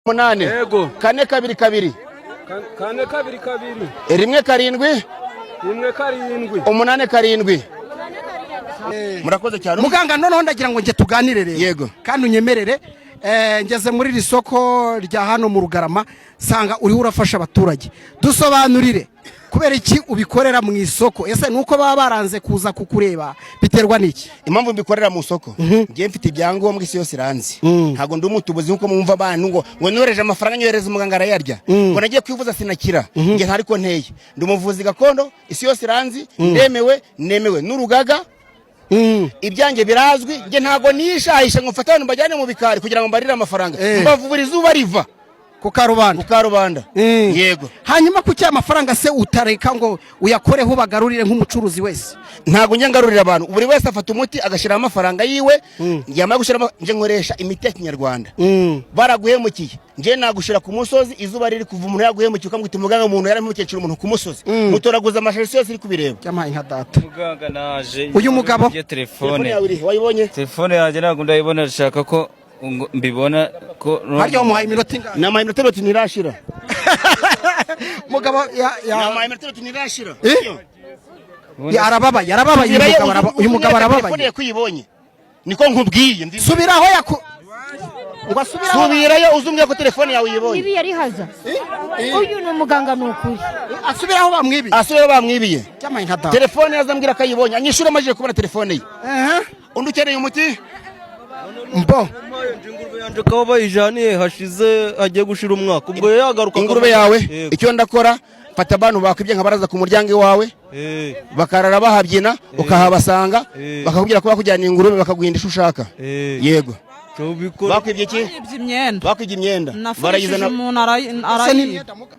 munane Yego. kane kabiri kabiri Kane kabiri kabiri. rimwe karindwi umunane karindwi. Murakoze cyane muganga. Noneho ndagira ngo nge tuganire rero. Yego. Kandi unyemerere ngeze muri iri soko rya hano mu Rugarama sanga uri urafasha abaturage. Dusobanurire kubera iki ubikorera mu isoko? Ese nuko baba baranze kuza kukureba biterwa niki? Impamvu mbikorera mu soko ngiye mfite ibyangombwa isi yose iranzi. Ntago ndi umutubuzi nkuko mwumva abantu ngo noreje amafaranga nyohereza umuganga arayarya ngo nagiye kwivuza sinakira. Nge ntariko nteye ndi umuvuzi gakondo isi yose iranzi, nemewe n'urugaga. Ibyanjye birazwi. Nge ntago nishahisha ngo mfata abantu bajyane mu bikari kugira ngo mbarire amafaranga. Mbavubura izuba riva ku Karubanda. Yego. Hanyuma kuki amafaranga se utareka ngo uyakoreho bagarurire nk'umucuruzi wese? Ntago njye ngarurira abantu. Buri wese afata umuti agashira amafaranga yiwe. Yamara gushira nje nkoresha imiti ya Kinyarwanda. Baraguhemukiye. Nje nagushira ku musozi izuba riri kuva umuntu yaguhemukiye ukamwita umuganga umuntu yaramukecira umuntu ku musozi. Mutoraguza amashashi yose iri kubireba. Cyamaye nka data. Muganga naje. Uyu mugabo telefone. Wayibonye? Telefone yaje ntago ndayibona, nshaka ko mbibona ko harya umuhaye iminota ingana? Nama iminota 3 ntirashira. Mugabo Nama iminota 3 ntirashira. Yarababaye uyu mugabo arababaye. Telefone kuyibonye. Niko nkubwiye. Subiraho ngo subiraho. Subirayo uzumye ko telefone yawe yibonye. Ibi yari haza. Uyu ni umuganga nukuri. Asubiraho bamwibiye. Asubiraho bamwibiye. Cyamaye nka data. Telefone yazambwira kayibonye. Anyishura amajije kubona telefone ye. Undi ukeneye umuti? Mbo ingurube yanje kaba bayijaniye hashize agiye gushira umwaka, ubwo yagaruka ingurube yawe. Icyo ndakora fata abantu bakwibye nka baraza ku muryango wawe bakarara bahabyina ukahabasanga bakakubwira ko bakujyana ingurube bakaguhindisha ushaka. Yego. Bakwibye iki? Bakwibye imyenda. Bakwibye imyenda. Barayizana umuntu arayiba.